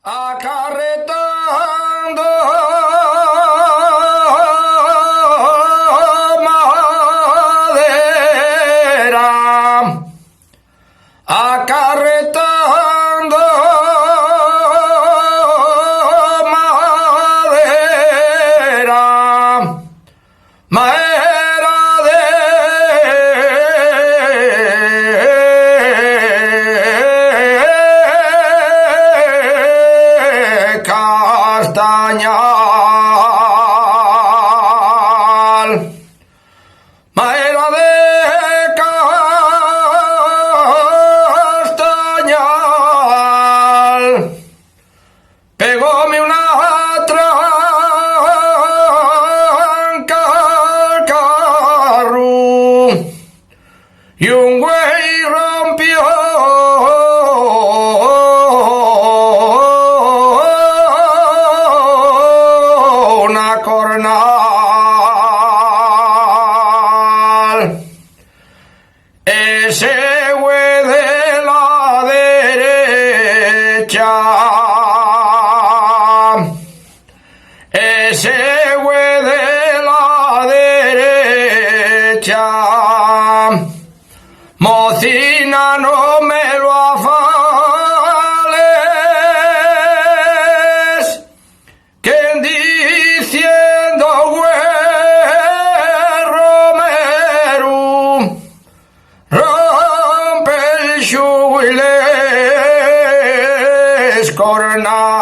acarretando madera, acarretando madera, madera de castañal, madera de castañal, pegóme una tranca al carro y un güey rompió una cornal. Ese güey de la derecha, ese güey de la derecha, mocina, no me lo afales, que diciendo güey Romero rompe el chuiles cornal.